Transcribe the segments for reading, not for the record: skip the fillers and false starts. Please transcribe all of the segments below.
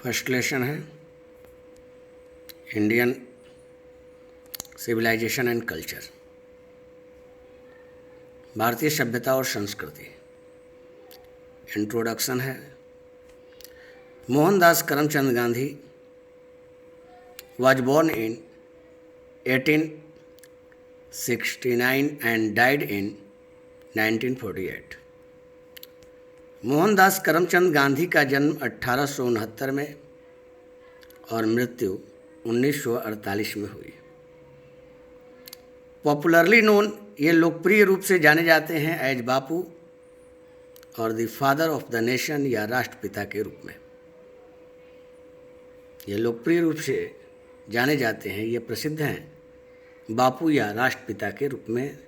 First lesson है Indian civilisation and culture, भारतीय सभ्यता और संस्कृति। इंट्रोडक्शन है। Mohandas Karamchand Gandhi was born in 1869 and died in 1948। Mohandas Karamchand Gandhi का जन्म 1869 में और मृत्यु 1948 में हुई। पॉपुलरली नोन, ये लोकप्रिय रूप से जाने जाते हैं एज बापू और the father of the nation, या राष्ट्रपिता के रूप में। ये लोकप्रिय रूप से जाने जाते हैं, ये प्रसिद्ध हैं बापू या राष्ट्रपिता के रूप में,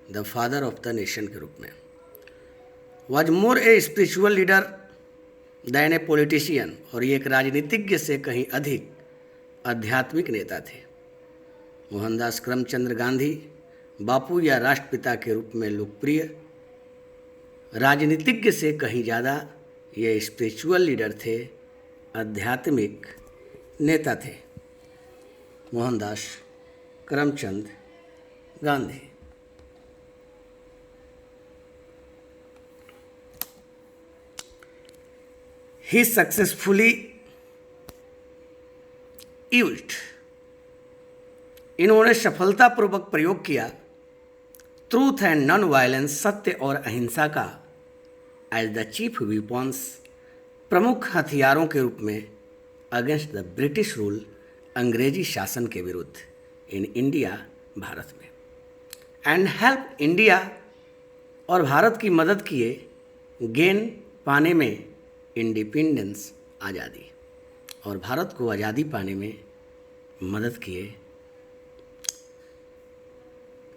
the father of the nation के रूप में। Was more a spiritual leader than a politician, और ये एक राजनीतिज्ञ से कहीं अधिक आध्यात्मिक नेता थे। मोहनदास करमचंद गांधी बापू या राष्ट्रपिता के रूप में लोकप्रिय, राजनीतिज्ञ से कहीं ज़्यादा ये स्पिरिचुअल लीडर थे, आध्यात्मिक नेता थे मोहनदास करमचंद गांधी। ही सक्सेसफुली यूज्ड, इन्होंने सफलतापूर्वक प्रयोग किया ट्रूथ एंड नॉन वायलेंस, सत्य और अहिंसा का एज द चीफ वीपन्स, प्रमुख हथियारों के रूप में अगेंस्ट द ब्रिटिश रूल, अंग्रेजी शासन के विरुद्ध, इन इंडिया, भारत में। एंड हेल्प इंडिया, और भारत की मदद किए गेन पाने में इंडिपेंडेंस, आज़ादी, और भारत को आज़ादी पाने में मदद किए।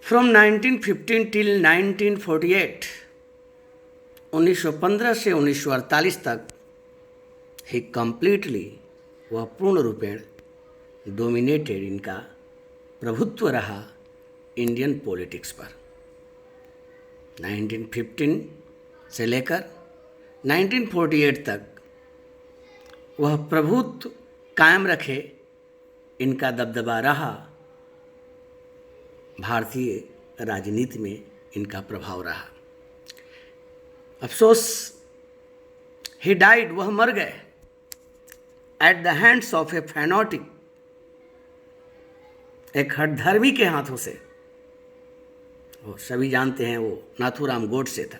फ्रॉम 1915 टिल 1948, 1915 से 1948 तक ही कम्प्लीटली, वह पूर्ण रूपेण डोमिनेटेड, इनका प्रभुत्व रहा इंडियन पॉलिटिक्स पर। 1915 से लेकर 1948 तक वह प्रभुत्व कायम रखे, इनका दबदबा रहा, भारतीय राजनीति में इनका प्रभाव रहा। अफसोस, ही डाइड, वह मर गए, एट द हैंड्स ऑफ ए फैनोटिक, एक हठधर्मी के हाथों से। वो सभी जानते हैं वो नाथूराम गोडसे था।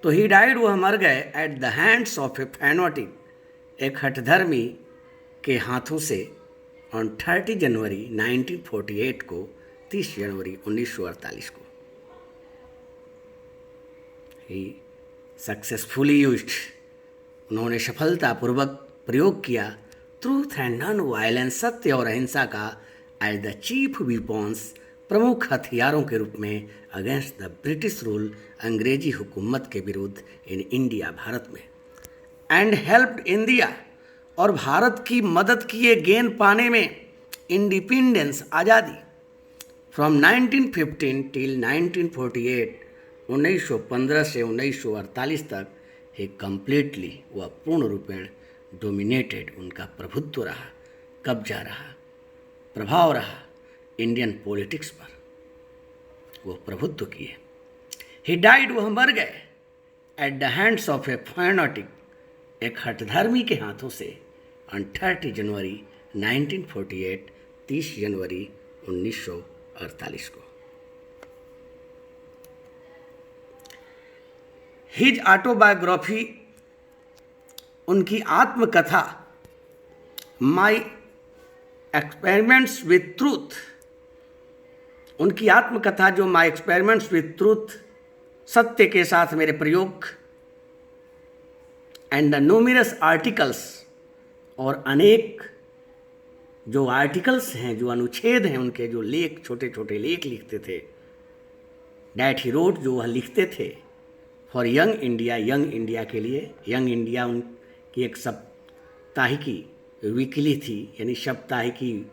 तो ही डाइड, वह मर गए, एट द हैंड्स ऑफ ए फैनोटिक, एक हठधर्मी के हाथों से, ऑन 30 जनवरी 1948 को, 30 जनवरी 1948 को। ही सक्सेसफुली यूज्ड, उन्होंने सफलतापूर्वक प्रयोग किया ट्रूथ एंड नॉन वायलेंस, सत्य और अहिंसा का एज द चीफ वीपन्स, प्रमुख हथियारों के रूप में अगेंस्ट द ब्रिटिश रूल, अंग्रेजी हुकूमत के विरुद्ध, इन इंडिया, भारत में। एंड हेल्प्ड इंडिया, और भारत की मदद किए गेन पाने में इंडिपेंडेंस, आज़ादी। फ्रॉम 1915 टिल 1948, 1915 से 1948 तक, ही कम्प्लीटली, वह पूर्ण रूपेण डोमिनेटेड, उनका प्रभुत्व रहा, कब्जा रहा, प्रभाव रहा इंडियन पॉलिटिक्स पर, वो प्रभुत्व किए। ही डाइड, वह मर गए, एट द हैंड्स ऑफ ए फैनोटिक, एक हठधर्मी के हाथों से, ऑन 30 जनवरी 1948, 30 जनवरी 1948 को। हिज ऑटोबायोग्राफी, उनकी आत्मकथा, माई एक्सपेरिमेंट्स विथ ट्रूथ, उनकी आत्मकथा जो माई एक्सपेरिमेंट्स विथ ट्रूथ, सत्य के साथ मेरे प्रयोग, एंड द न्यूमरस आर्टिकल्स, और अनेक जो आर्टिकल्स हैं, जो अनुच्छेद हैं उनके, जो लेख, छोटे छोटे लेख लिखते थे, डैट ही रोट, जो वह लिखते थे, for young India, young India के लिए। यंग इंडिया उनकी एक साप्ताहिकी वीकली थी, यानी साप्ताहिकी,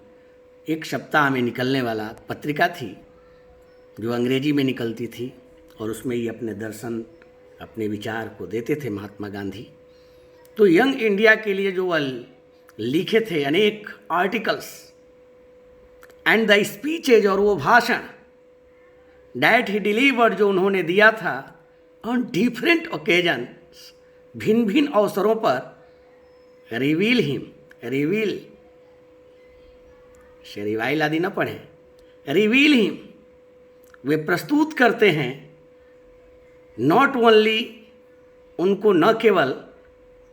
एक सप्ताह में निकलने वाला पत्रिका थी, जो अंग्रेजी में निकलती थी, और उसमें ही अपने दर्शन, अपने विचार को देते थे महात्मा गांधी। तो यंग इंडिया के लिए जो वह लिखे थे अनेक आर्टिकल्स एंड द स्पीचेज, और वो भाषण डैट ही डिलीवर्ड जो उन्होंने दिया था ऑन डिफरेंट ओकेजन्स, भिन्न भिन्न अवसरों पर, रिवील से रिवाइल आदि न पढ़े, रिवील हिम, वे प्रस्तुत करते हैं, नॉट ओनली उनको न केवल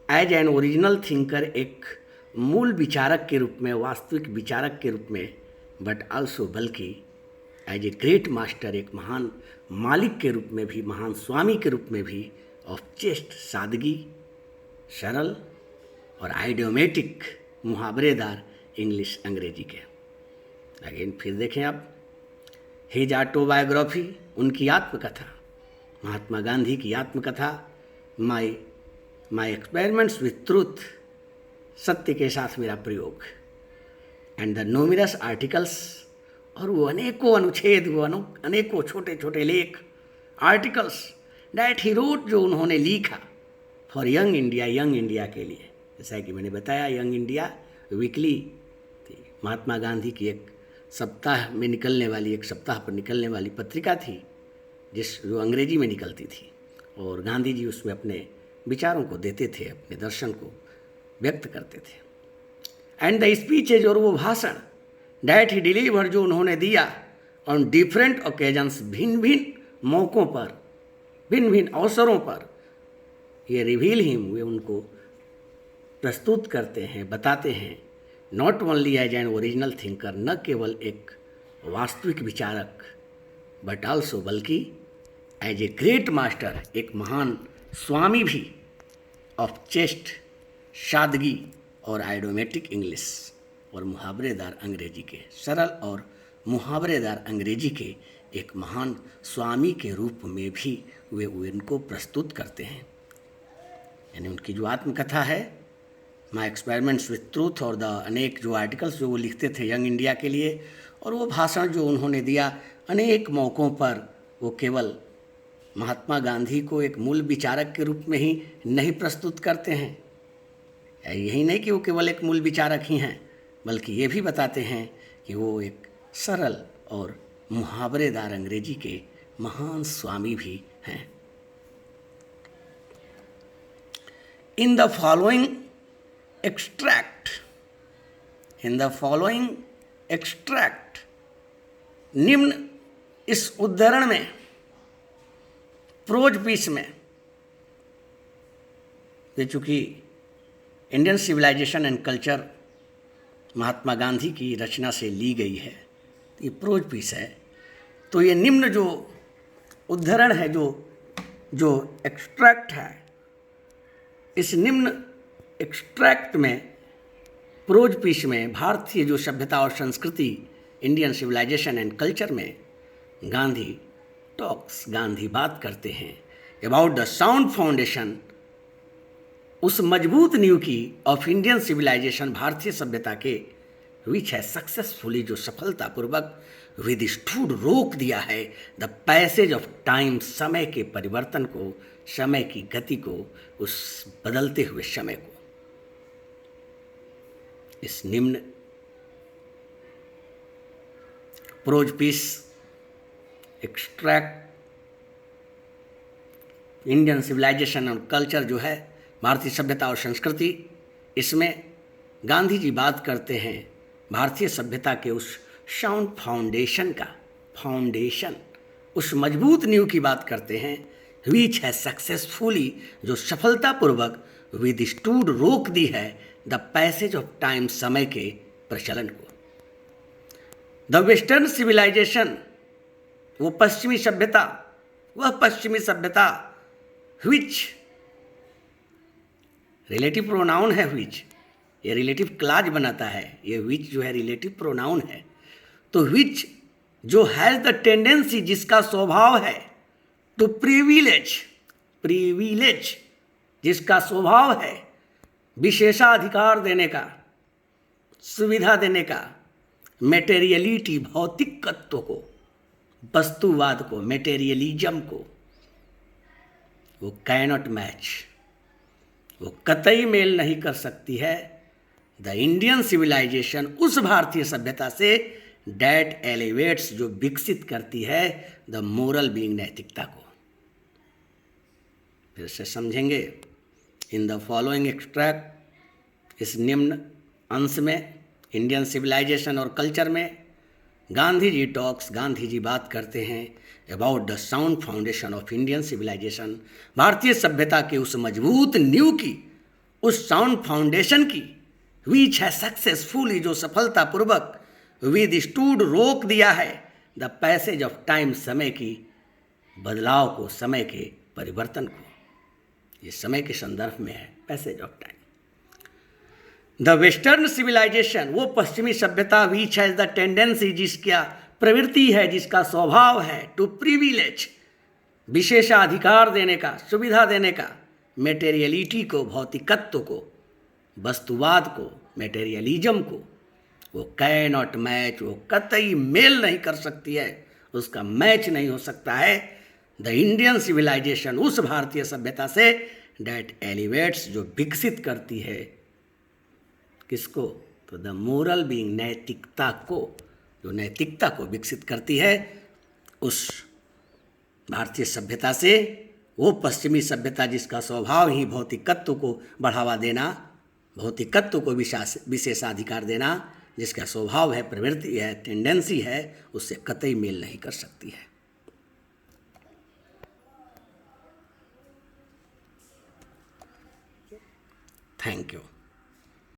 एज एन ओरिजिनल थिंकर, एक मूल विचारक के रूप में, वास्तविक विचारक के रूप में, बट आल्सो बल्कि एज ए ग्रेट मास्टर, एक महान मालिक के रूप में भी, महान स्वामी के रूप में भी, ऑफ चेस्ट, सादगी, सरल और आइडियोमेटिक, मुहावरेदार इंग्लिश, अंग्रेजी के। अगेन फिर देखें आप, हिज ऑटोबायोग्राफी, उनकी आत्मकथा, महात्मा गांधी की आत्मकथा, माई एक्सपेरिमेंट्स विथ ट्रूथ, सत्य के साथ मेरा प्रयोग, एंड द न्यूमरस आर्टिकल्स, और वो अनेकों अनुच्छेद, वो अनेकों छोटे छोटे लेख, आर्टिकल्स डैट ही रोट, जो उन्होंने लिखा फॉर यंग इंडिया के लिए। जैसा कि मैंने बताया, यंग इंडिया वीकली थी, महात्मा गांधी की एक सप्ताह में निकलने वाली, एक सप्ताह पर निकलने वाली पत्रिका थी, जो अंग्रेजी में निकलती थी, और गांधी जी उसमें अपने विचारों को देते थे, अपने दर्शन को व्यक्त करते थे। एंड द स्पीचेज, और वो भाषण डैट ही डिलीवर, जो उन्होंने दिया ऑन डिफरेंट ओकेजन्स, भिन्न भिन्न मौक़ों पर, भिन्न भिन्न अवसरों पर, ये रिवील हिम, वे उनको प्रस्तुत करते हैं, बताते हैं, not only as an original thinker, न केवल एक वास्तविक विचारक, बट आल्सो बल्कि एज ए ग्रेट मास्टर, एक महान स्वामी भी, ऑफ चेस्ट, सादगी और आइडियोमेटिक इंग्लिश, और मुहावरेदार अंग्रेजी के, सरल और मुहावरेदार अंग्रेजी के एक महान स्वामी के रूप में भी वे उनको प्रस्तुत करते हैं। यानी उनकी जो आत्मकथा है, माई एक्सपेरिमेंट्स विथ ट्रूथ, और द अनेक जो आर्टिकल्स जो वो लिखते थे यंग इंडिया के लिए, और वो भाषण जो उन्होंने दिया अनेक मौक़ों पर, वो केवल महात्मा गांधी को एक मूल विचारक के रूप में ही नहीं प्रस्तुत करते हैं। यही नहीं कि वो केवल एक मूल विचारक ही हैं, बल्कि ये भी बताते हैं कि वो एक सरल और मुहावरेदार अंग्रेजी के महान स्वामी भी हैं। इन द फॉलोइंग एक्सट्रैक्ट, निम्न इस उद्धरण में, प्रोज पीस में, ये चूँकि Indian civilisation and culture Mahatma Gandhi की रचना से ली गई है, तो ये प्रोज पीस है, तो ये निम्न जो उद्धरण है, जो एक्सट्रैक्ट है, इस निम्न एक्सट्रैक्ट में, प्रोज पीस में, भारतीय जो सभ्यता और संस्कृति, इंडियन सिविलाइजेशन एंड कल्चर में गांधी टॉक्स, गांधी बात करते हैं अबाउट द साउंड फाउंडेशन, उस मजबूत नींव की, ऑफ इंडियन सिविलाइजेशन, भारतीय सभ्यता के, विच है सक्सेसफुली, जो सफलतापूर्वक, विदिस्टूड, रोक दिया है, द पैसेज ऑफ टाइम, समय के परिवर्तन को, समय की गति को, उस बदलते हुए समय को। इस निम्न prose piece extract, Indian civilization और कल्चर जो है, भारतीय सभ्यता और संस्कृति, इसमें गांधी जी बात करते हैं भारतीय सभ्यता के उस साउंड फाउंडेशन का, फाउंडेशन, उस मजबूत नींव की बात करते हैं, विच है सक्सेसफुली, जो सफलतापूर्वक, विदिस्टूड, रोक दी है, द पैसेज ऑफ टाइम, समय के प्रचलन को। द वेस्टर्न सिविलाइजेशन, वो पश्चिमी सभ्यता, वह पश्चिमी सभ्यता, विच, रिलेटिव प्रोनाउन है विच, ये रिलेटिव क्लाज बनाता है, ये विच जो है रिलेटिव प्रोनाउन है, तो विच जो हैज़ द टेंडेंसी, जिसका स्वभाव है, टू प्रिविलेज, जिसका स्वभाव है विशेषाधिकार देने का, सुविधा देने का, मेटेरियलिटी, भौतिक तत्व को, वस्तुवाद को, मेटेरियलिज्म को, वो कैनॉट मैच, वो कतई मेल नहीं कर सकती है द इंडियन सिविलाइजेशन, उस भारतीय सभ्यता से, डेट एलिवेट्स, जो विकसित करती है द मोरल बीइंग, नैतिकता को। फिर से समझेंगे। इन द फॉलोइंग एक्सट्रैक्ट, इस निम्न अंश में, इंडियन सिविलाइजेशन और कल्चर में गांधी जी टॉक्स, गांधी जी बात करते हैं about the sound foundation of Indian civilization, भारतीय सभ्यता के उस मजबूत नींव की, उस साउंड फाउंडेशन की, विच है सक्सेसफुली, जो सफलतापूर्वक, विद स्टूड, रोक दिया है, द पैसेज ऑफ टाइम, समय की बदलाव को, समय के परिवर्तन को। ये समय के संदर्भ में है, passage of time. The western civilization, वो पश्चिमी सभ्यता, विच हैज द टेंडेंसी, जिसका प्रवृत्ति है, जिसका स्वभाव है, टू प्रिविलेज, विशेषाधिकार देने का, सुविधा देने का, मेटेरियलिटी को, भौतिकत्व को, वस्तुवाद को, मेटेरियलिज्म को, वो कैन नॉट मैच, वो कतई मेल नहीं कर सकती है, उसका मैच नहीं हो सकता है द इंडियन सिविलाइजेशन, उस भारतीय सभ्यता से, डेट एलिवेट्स, जो विकसित करती है किसको, तो द मोरल बीइंग, नैतिकता को, जो नैतिकता को विकसित करती है उस भारतीय सभ्यता से, वो पश्चिमी सभ्यता जिसका स्वभाव ही भौतिकत्व को बढ़ावा देना, भौतिकत्व को विशेषाधिकार देना, जिसका स्वभाव है, प्रवृत्ति है, टेंडेंसी है, उससे कतई मेल नहीं कर सकती है। Thank you.